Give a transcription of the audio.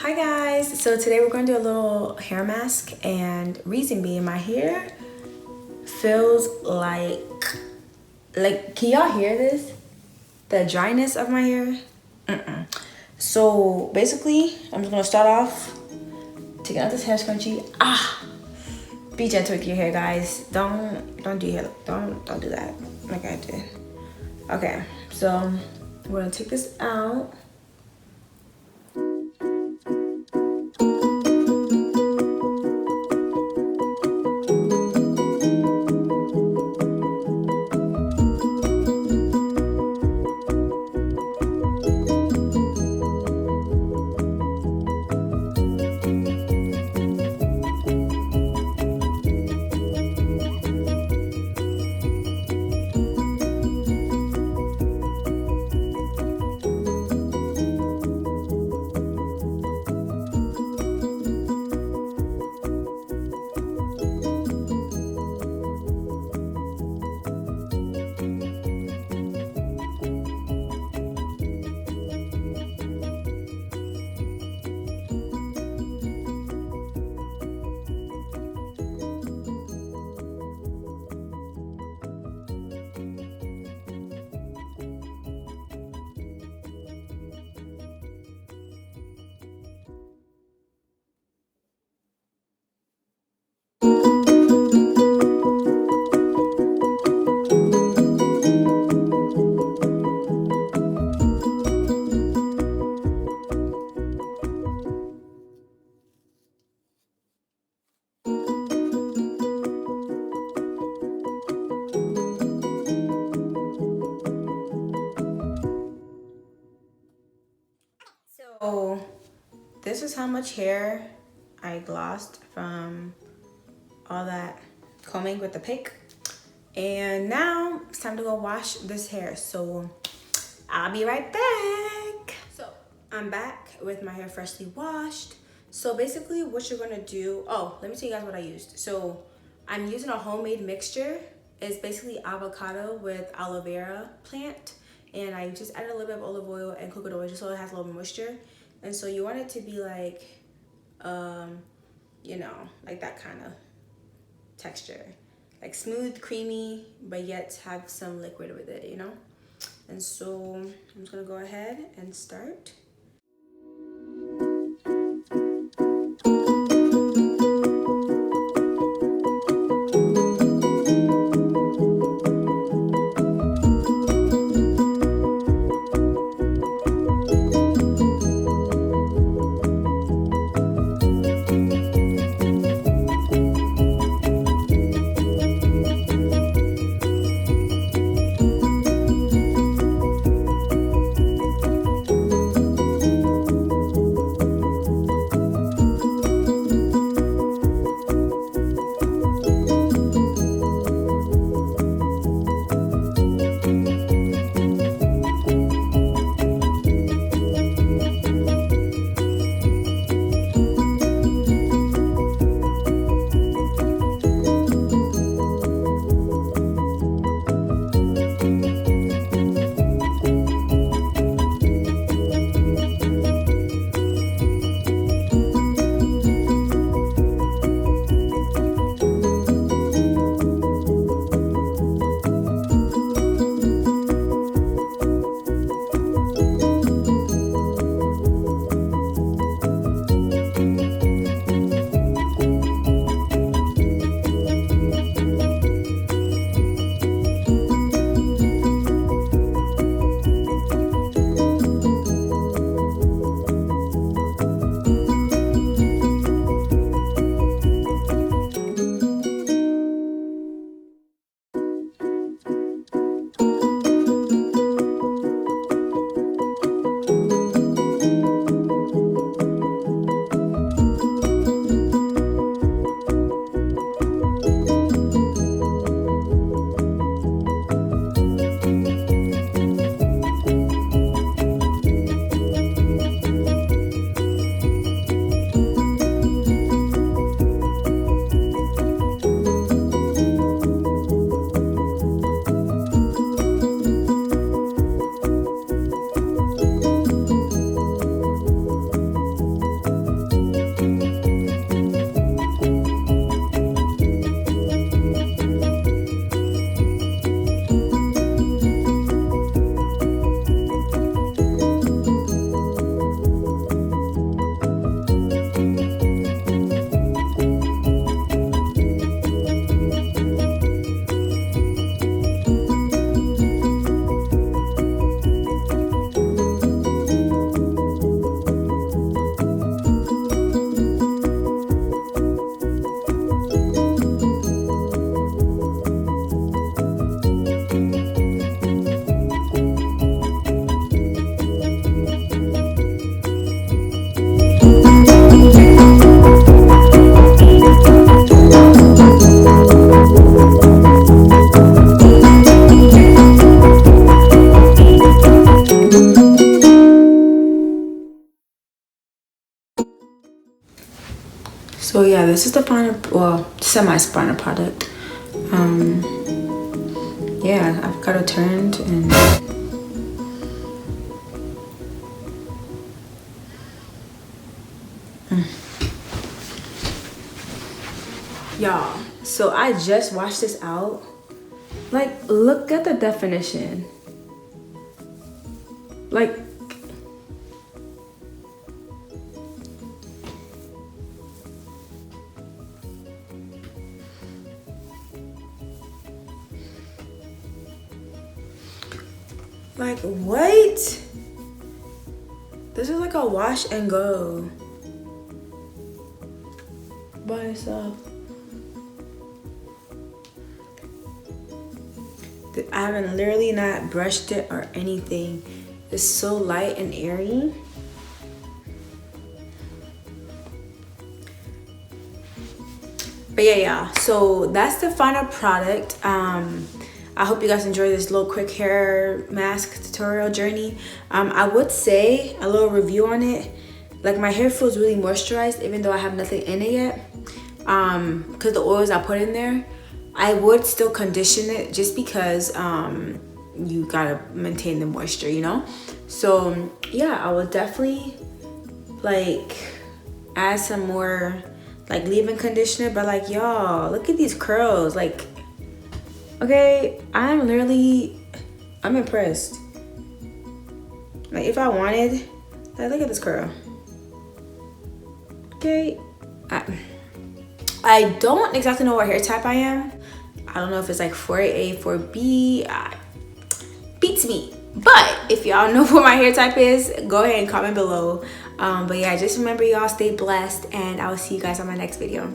Hi guys, so today we're going to do a little hair mask, and reason being, my hair feels like can y'all hear this? The dryness of my hair? So basically, I'm just gonna start off taking out this hair scrunchie. Be gentle with your hair, guys. Don't do that like I did. Okay, so we're gonna take this out. So this is how much hair I lost from all that combing with the pick. And now it's time to go wash this hair. So I'll be right back. So I'm back with my hair freshly washed. So basically what you're gonna do, let me tell you guys what I used. So I'm using a homemade mixture. It's basically avocado with aloe vera plant. And I just added a little bit of olive oil and coconut oil just so it has a little moisture. And so you want it to be like, you know, like that kind of texture. Like smooth, creamy, but yet have some liquid with it, you know? And so I'm just gonna go ahead and start. So yeah, this is the final, well, semi-final product. Yeah, avocado turned and y'all, so I just washed this out. Like, look at the definition. Like, what? This is like a wash and go by itself. I haven't literally not brushed it or anything. It's so light and airy. But yeah, so that's the final product. I hope you guys enjoyed this little quick hair mask tutorial journey. I would say a little review on it. Like, my hair feels really moisturized even though I have nothing in it yet. Because the oils I put in there, I would still condition it just because you gotta maintain the moisture, you know? So yeah, I would definitely like add some more like leave-in conditioner, but like, y'all, look at these curls. Like, okay, I'm impressed. Like, if I wanted, like, look at this curl. Okay, I don't exactly know what hair type I am. I don't know if it's like 4A, 4B, beats me. But if y'all know what my hair type is, go ahead and comment below. But yeah, just remember, y'all, stay blessed, and I will see you guys on my next video.